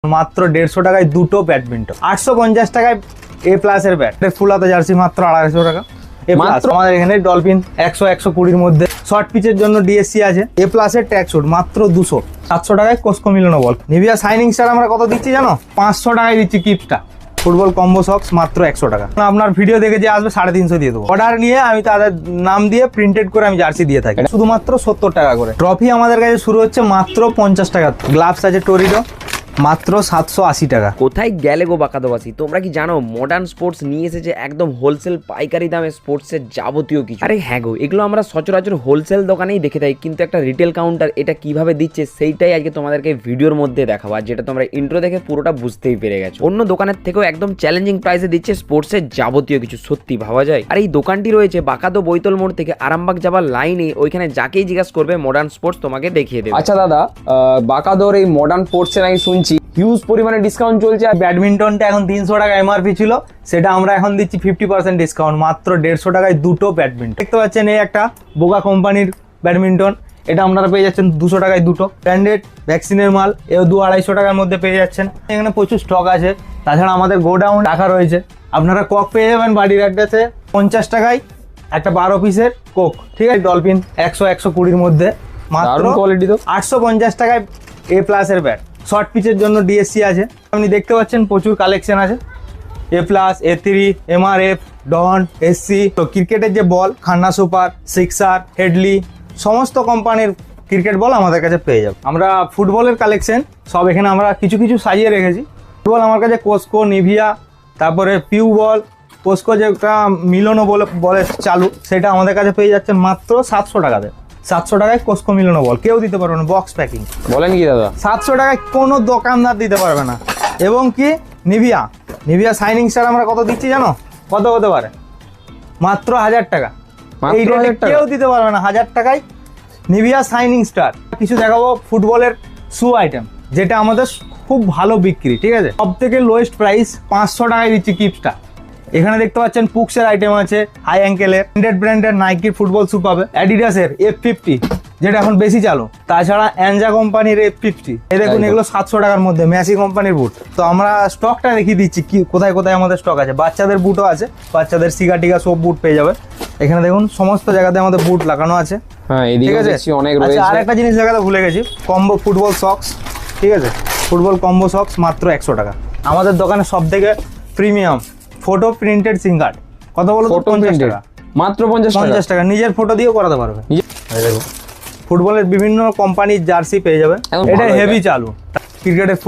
মাত্র 150 টাকায় দুটো ব্যাডমিন্টন, 850 টাকায় এ প্লাস এর ব্যাট, ফুল হাতা জার্সি মাত্র 250 টাকা। এ প্লাস আমাদের এখানে ডলফিন 100-120 মধ্যে শর্ট পিচের জন্য ডিএসসি আছে। এ প্লাস এর ট্যাগ শুট মাত্র 200, 700 টাকায় কোস্কো মিলানো বল। নিভিয়া শাইনিং স্টার আমরা কত দিচ্ছি জানো? 500 টাকায় দিচ্ছি কিপসটা। ফুটবল কম্বো সক্স মাত্র 100 টাকা। আপনার ভিডিও দেখে যে আসবে 350 দিয়ে দেবো। অর্ডার নিয়ে আমি তাদের নাম দিয়ে প্রিন্টেড করে আমি জার্সি দিয়ে থাকি, শুধুমাত্র 70 টাকা করে। ট্রফি আমাদের কাছে শুরু হচ্ছে মাত্র 50 টাকা। গ্লাভস আছে টোরিডো মাত্র 780 টাকা। কোথায় গেলে গো বাকাদবাসী, তোমরা কি জানো মডার্ন স্পোর্টস নিয়ে এসেছে একদম হোলসেল পাইকারি দামে স্পোর্টসের যাবতীয় কিছু। আরে হ্যাঁ গো, এগুলো আমরা সচরাচর হোলসেল দোকানেই দেখে থাকি, কিন্তু একটা রিটেল কাউন্টার এটা কিভাবে দিচ্ছে সেইটাই আজকে তোমাদেরকে ভিডিওর মধ্যে দেখাবো, আর যেটা তোমরা ইন্ট্রো দেখে পুরোটা বুঝতেই পেরে গেছো। অন্য দোকানের থেকেও একদম চ্যালেঞ্জিং প্রাইসে দিচ্ছে স্পোর্টসের যাবতীয় কিছু, সত্যি ভাবা যায়। আর এই দোকানটি রয়েছে বাকাদো বৈতল মোড় থেকে আরামবাগ যাবার লাইনে, ওইখানে যাকেই জিজ্ঞাসা করবে মডার্ন স্পোর্টস তোমাকে দেখিয়ে দেবে। আচ্ছা দাদা, বাকাদোর এই মডার্ন স্পোর্টসে আমি শুনছি হিউজ পরিমাণে ডিসকাউন্ট চলছে। ব্যাডমিন্টনটা এখন 300 টাকা এমআরপি ছিল, সেটা আমরা এখন দিচ্ছি 50% ডিসকাউন্ট, মাত্র 150 টাকায় দুটো ব্যাডমিন্টন। দেখতে পাচ্ছেন এই একটা বোগা কোম্পানির ব্যাডমিন্টন, এটা আপনারা পেয়ে যাচ্ছেন 200 টাকায় দুটো। ব্র্যান্ডেড ভ্যাকসিনের মাল এও 200-250 টাকার মধ্যে পেয়ে যাচ্ছেন। এখানে প্রচুর স্টক আছে, তাছাড়া আমাদের গোডাউন রাখা রয়েছে। আপনারা কক পেয়ে যাবেন বাড়ির অ্যাড্রেসে 50 টাকায় একটা 12 পিসের কোক, ঠিক আছে। ডলফিন 100-120 মধ্যে মাত্র কোয়ালিটি তো 850 টাকায় এ প্লাস এর ব্যাট। শর্ট পিচের জন্য ডিএসসি আছে, আপনি দেখতে পাচ্ছেন প্রচুর কালেকশন আছে। এ প্লাস, A3, MRF, ডন, SC। তো ক্রিকেটের যে বল, খান্না সুপার, সিক্সার, হেডলি, সমস্ত কোম্পানির ক্রিকেট বল আমাদের কাছে পেয়ে যাবে। আমরা ফুটবলের কালেকশন সব এখানে আমরা কিছু কিছু সাজিয়ে রেখেছি। ফুটবল আমার কাছে কোস্কো, নিভিয়া, তারপরে পিউ বল, কোস্কো যেটা মিলনো বলে চালু, সেটা আমাদের কাছে পেয়ে যাচ্ছেন মাত্র 700 টাকাতে। 700 টাকায় কোস্কো মিলানো বল কেউ দিতে পারবে না, বক্স প্যাকিং। বলেন কি দাদা? 700 টাকায় কোনো দোকানদার দিতে পারবে না। এবং কি নিভিয়া শাইনিং স্টার আমরা কত দিচ্ছি জানো? কত হতে পারে? মাত্র 1000 টাকা। মাত্র এই রেটে 1000 টাকা? কেউ দিতে পারবে না। 1000 টাকায় নিভিয়া শাইনিং স্টার। কিছু দেখাবো ফুটবলের শু আইটেম, যেটা আমাদের খুব ভালো বিক্রি, ঠিক আছে। সব থেকে লোয়েস্ট প্রাইস 500 টাকায় দিচ্ছি কিপসটা। এখানে দেখতে পাচ্ছেন পুক্সের আইটেম আছে, হাই অ্যাঙ্কেলের ব্র্যান্ডের নাইকির ফুটবল শু পাবে, অ্যাডিডাসের F50 যেটা এখন বেশি চালু, তাছাড়া অ্যানজা কোম্পানির F50। এই দেখুন এগুলো 700 টাকার মধ্যে, ম্যাসি কোম্পানির বুট। তো আমরা স্টকটা দেখিয়ে দিচ্ছি কি কোথায় কোথায় আমাদের স্টক আছে। বাচ্চাদের বুটও আছে, বাচ্চাদের সিগা টিগা সব বুট পেয়ে যাবে এখানে। দেখুন সমস্ত জায়গাতে আমাদের বুট লাগানো আছে, হ্যাঁ ঠিক এদিকে আছে। দেখছি অনেক আচ্ছা, রয়েছে। আরেকটা জিনিস দেখাতে ভুলে গেছি, কম্বো ফুটবল সক্স, ঠিক আছে। ফুটবল কম্বো সক্স মাত্র 100 টাকা। আমাদের দোকানে সব থেকে প্রিমিয়াম ফটো প্রিন্টেড সিঙ্গার, কত বলো? ফটো 50 প্রিন্টেড টাকা। মাত্র 50 টাকা। 50 টাকা নিজের ফটো দিয়েও করাতে পারবে। এই দেখো ফুটবলের বিভিন্ন কোম্পানির জার্সি পেয়ে যাবে। এখন এটা ভালো হেভি চালু, ক্রিকেটের ফুল